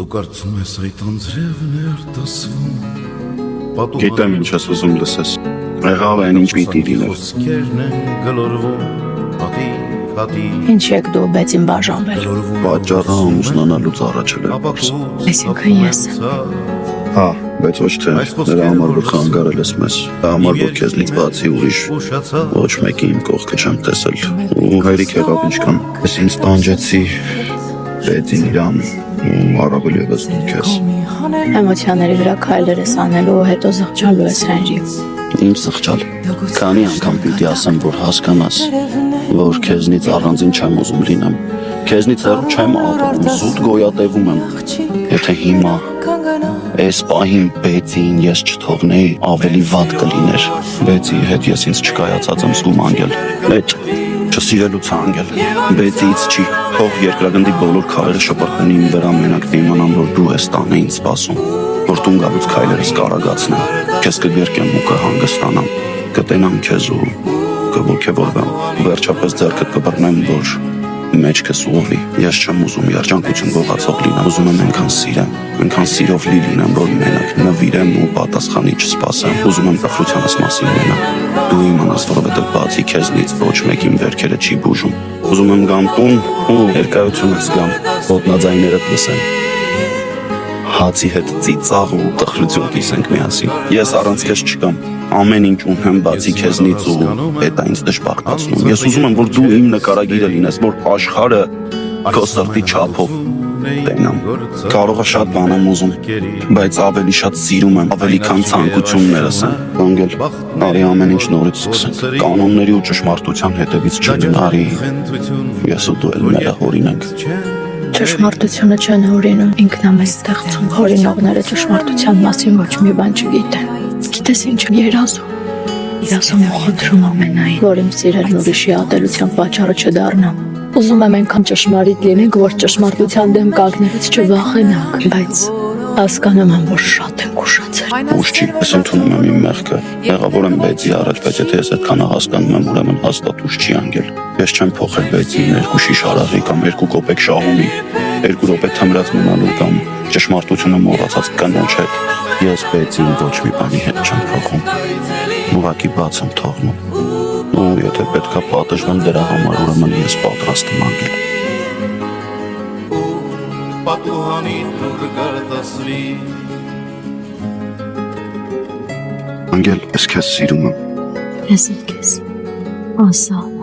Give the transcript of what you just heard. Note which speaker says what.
Speaker 1: Դու կարծում ես այդ անձրևն է արտասվում
Speaker 2: Գիտեմ ինչ ես ուզում լսես Եղավ են ինչ պիտի լիներ
Speaker 1: Խոսքերն են գլորվում
Speaker 3: Ինչ եք դու բեցին բաժանվել
Speaker 2: Պատճառը ամուսնանալուց առաջ էլ էր պարզ
Speaker 3: Այսինքն ես
Speaker 2: Հա, բայց ոչ թե նրա համար որ խանգարել ես մեզ Դա համար որ քեզնից բացի ուրիշ Ոչ մեկի իմ կողքը չեմ տեսել Ու հայրիկ եղավ ինչքան Ես ինձ տանջեցի Բեցին իրան ու առավել ևս դու քեզ
Speaker 3: Էմոցիաների վրա քայլեր ես անելու ու հետո զղջալու ես Հենրի
Speaker 2: Իմ սղճալ Քանի անգամ պիտի ասեմ որ հասկանաս Որ քեզնից առանձին չեմ ուզում լինեմ Քեզնից հեռու չեմ ապրում Զուտ գոյատևում եմ Եթե հիմա Այս պահին Բեցին ես չթողնեի ավելի վատ կլիներ Բեցի հետ ես ինձ չկայացած եմ զգում անգել Այդ չսիրելուց անգել Բեցից չի Թող երկրագնդի բոլոր քարերը շպրտեն իմ վրա մենակ դիմանան որ դու ես տանը ինձ սպասում Որ տուն գալուց քայլերս կարագացնեմ Քեզ կգերկեմ ու կհանգստանամ Կտենամ քեզ ու կողքեվորվեմ Վերջապես ձեռքդ կբռնեմ որ մեջքս ուղղվի Ես չեմ ուզում երջանկություն գողացող լինեմ Ուզում եմ այնքան սիրեմ Այնքան սիրով լի լինեմ որ մենակ նվիրեմ ու պատասխանի չսպասեմ Ուզում եմ տխրությանս մասին մենակ Դու իմանաս որովհետև բացի քեզնից ոչ մեկ իմ վերքերը չի բուժում Ուզում եմ գամ տուն ու երկայությունս գամ ոտնաձայներդ լսեմ Հացի հետ ծիծաղ ու տխրություն կիսենք միասին Ես առանց քեզ չկամ Ամեն ինչ ունեմ բացի քեզնից ու հետա ինձ դժբախտացնում Ես ուզում եմ որ դու իմ նկարագիրը լինես որ աշխարհը քո սրտի չափով տենամ Կարող է շատ բան եմ ուզում բայց ավելի շատ սիրում եմ ավելի քան ցանկություններս եմ Անգել արի ամեն ինչ նորից սկսենք Կանոնների ու ճշմարտության հետևից չգնա արի Ես ու դու էլ մերը հորինենք
Speaker 3: Ճշմարտությունը չեն հորինում, ինքն է մեզ ստեղծում Հորինողները ճշմարտության մասին ոչ մի բան չգիտեն Գիտես ինչ երազում ու խնդրում ամենային Որ իմ սիրելն ուրիշի ատելության պատճառը չդառնամ Ուզում եմ այնքան ճշմարիտ լինենք, որ ճշմարտության դեմ կանգնելուց չվախենանք Բայց հասկանում եմ, որ շատ ենք ուշացել
Speaker 2: Ուշ չի, ես ընդունում եմ իմ մեղքը Մեղավոր եմ Բեցի առաջ, բայց եթե ես այդքանը հասկանում եմ, ուրեմն հաստատ ուշ չի անգել Ես չեմ փոխել Բեցին երկու շիշ արաղի կամ երկու կոպեկ շահումի 2 րոպե թմրած մնալու կամ ճշմարտությունը մոռացած կնոջ հետ Ես Բեցին ոչ մի բանի հետ չեմ փոխում Ուղղակի բաց եմ թողնում Ու եթե պետքա պատժվեմ դրա համար, ուրեմն ես պատրաստ եմ անգել Անգել, ես քեզ սիրում եմ
Speaker 3: Ես էլ քեզ, ասա